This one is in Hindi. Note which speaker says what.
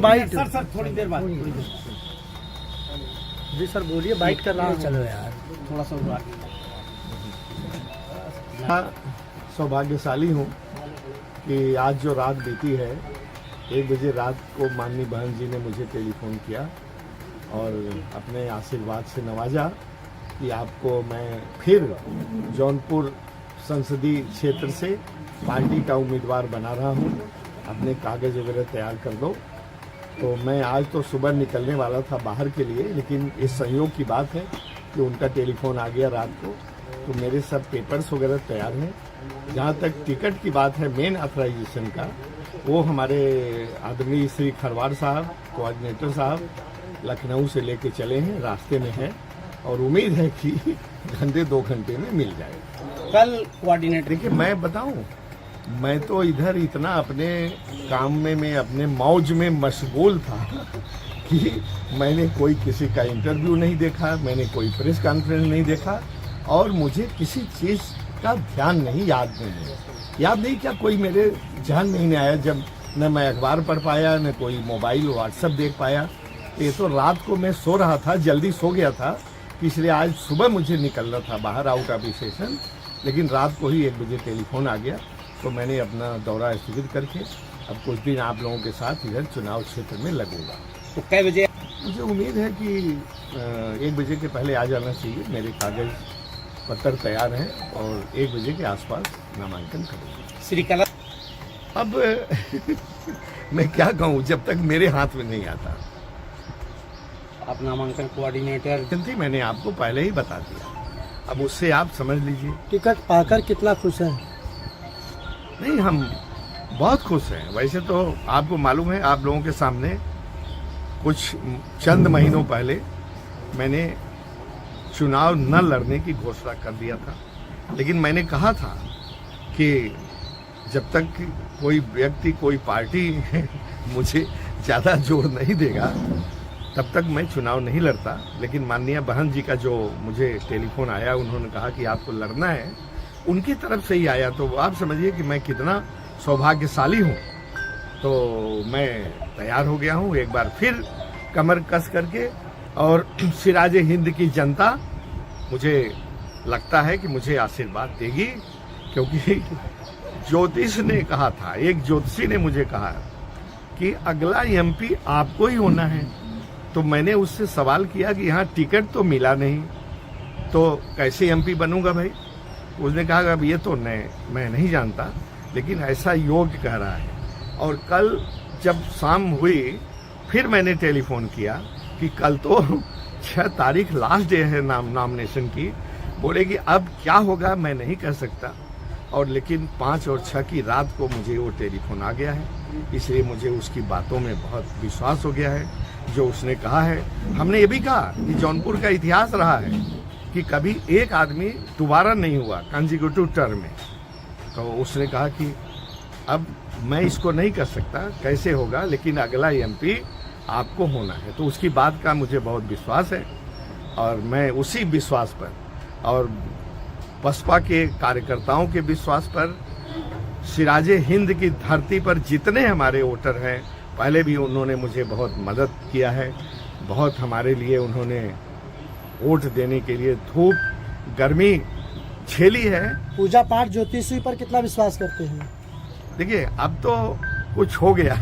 Speaker 1: बाइट
Speaker 2: सर थोड़ी देर बाद।
Speaker 1: जी सर बोलिए, बाइट कर रहा हूँ।
Speaker 2: चलो यार थोड़ा सा
Speaker 3: सौभाग्यशाली हूँ कि आज जो रात बीती है, 1 बजे रात को माननीय बहन जी ने मुझे टेलीफोन किया और अपने आशीर्वाद से नवाजा कि आपको मैं फिर जौनपुर संसदीय क्षेत्र से पार्टी का उम्मीदवार बना रहा हूँ, अपने कागज वगैरह तैयार कर दो। तो मैं आज तो सुबह निकलने वाला था बाहर के लिए, लेकिन इस संयोग की बात है कि उनका टेलीफोन आ गया रात को, तो मेरे सब पेपर्स वगैरह तैयार हैं। जहाँ तक टिकट की बात है, मेन ऑथराइजेशन का, वो हमारे आदरणीय श्री खरवार साहब, कोऑर्डिनेटर साहब लखनऊ से लेके चले हैं, रास्ते में है और उम्मीद है कि घंटे 2 घंटे में मिल जाएगा।
Speaker 2: कल कोऑर्डिनेटर
Speaker 3: देखिए मैं बताऊं, मैं तो इधर इतना अपने काम में मैं अपने मौज में मशगूल था कि मैंने कोई किसी का इंटरव्यू नहीं देखा, मैंने कोई प्रेस कॉन्फ्रेंस नहीं देखा और मुझे किसी चीज़ का ध्यान नहीं, याद नहीं क्या कोई मेरे ध्यान में ही नहीं आया। जब न मैं अखबार पढ़ पाया, न कोई मोबाइल व्हाट्सएप देख पाया। ये तो रात को मैं सो रहा था, जल्दी सो गया था, इसलिए आज सुबह मुझे निकलना था बाहर आउट ऑफ स्टेशन, लेकिन रात को ही 1 बजे टेलीफोन आ गया। तो मैंने अपना दौरा स्थगित करके अब कुछ दिन आप लोगों के साथ इधर चुनाव क्षेत्र में लगूंगा।
Speaker 2: तो कै बजे?
Speaker 3: मुझे उम्मीद है कि 1 बजे के पहले आ जाना चाहिए। मेरे कागज पत्र तैयार हैं और 1 बजे के आसपास नामांकन करूँगा।
Speaker 2: श्री कला
Speaker 3: अब मैं क्या कहूँ, जब तक मेरे हाथ में नहीं आता।
Speaker 2: आप नामांकन कोऑर्डिनेटर
Speaker 3: थी, मैंने आपको पहले ही बता दिया, अब उससे आप समझ लीजिए।
Speaker 1: टिकट पाकर कितना खुश है?
Speaker 3: नहीं, हम बहुत खुश हैं। वैसे तो आपको मालूम है, आप लोगों के सामने कुछ चंद महीनों पहले मैंने चुनाव न लड़ने की घोषणा कर दिया था, लेकिन मैंने कहा था कि जब तक कोई व्यक्ति, कोई पार्टी मुझे ज़्यादा जोर नहीं देगा तब तक मैं चुनाव नहीं लड़ता। लेकिन माननीय बहन जी का जो मुझे टेलीफोन आया, उन्होंने कहा कि आपको लड़ना है, उनकी तरफ से ही आया, तो आप समझिए कि मैं कितना सौभाग्यशाली हूँ। तो मैं तैयार हो गया हूँ एक बार फिर कमर कस करके, और सिराजे हिंद की जनता मुझे लगता है कि मुझे आशीर्वाद देगी, क्योंकि ज्योतिष ने कहा था, एक ज्योतिषी ने मुझे कहा कि अगला एमपी आपको ही होना है। तो मैंने उससे सवाल किया कि यहाँ टिकट तो मिला नहीं, तो कैसे एमपी बनूंगा भाई? उसने कहा कि अब ये तो मैं नहीं जानता, लेकिन ऐसा योग कह रहा है। और कल जब शाम हुई, फिर मैंने टेलीफोन किया कि कल तो 6 तारीख लास्ट डे है नॉमिनेशन की। बोले कि अब क्या होगा मैं नहीं कह सकता, और लेकिन 5 और 6 की रात को मुझे वो टेलीफोन आ गया है, इसलिए मुझे उसकी बातों में बहुत विश्वास हो गया है। जो उसने कहा है, हमने ये भी कहा कि जौनपुर का इतिहास रहा है कि कभी एक आदमी दोबारा नहीं हुआ कंसेक्यूटिव टर्म में। तो उसने कहा कि अब मैं इसको नहीं कर सकता, कैसे होगा, लेकिन अगला एमपी आपको होना है। तो उसकी बात का मुझे बहुत विश्वास है, और मैं उसी विश्वास पर और बसपा के कार्यकर्ताओं के विश्वास पर, सिराजे हिंद की धरती पर जितने हमारे वोटर हैं, पहले भी उन्होंने मुझे बहुत मदद किया है, बहुत हमारे लिए उन्होंने वोट देने के लिए धूप गर्मी झेली है।
Speaker 1: पूजा पाठ ज्योतिषी पर कितना विश्वास करते हैं?
Speaker 3: देखिए अब तो कुछ हो गया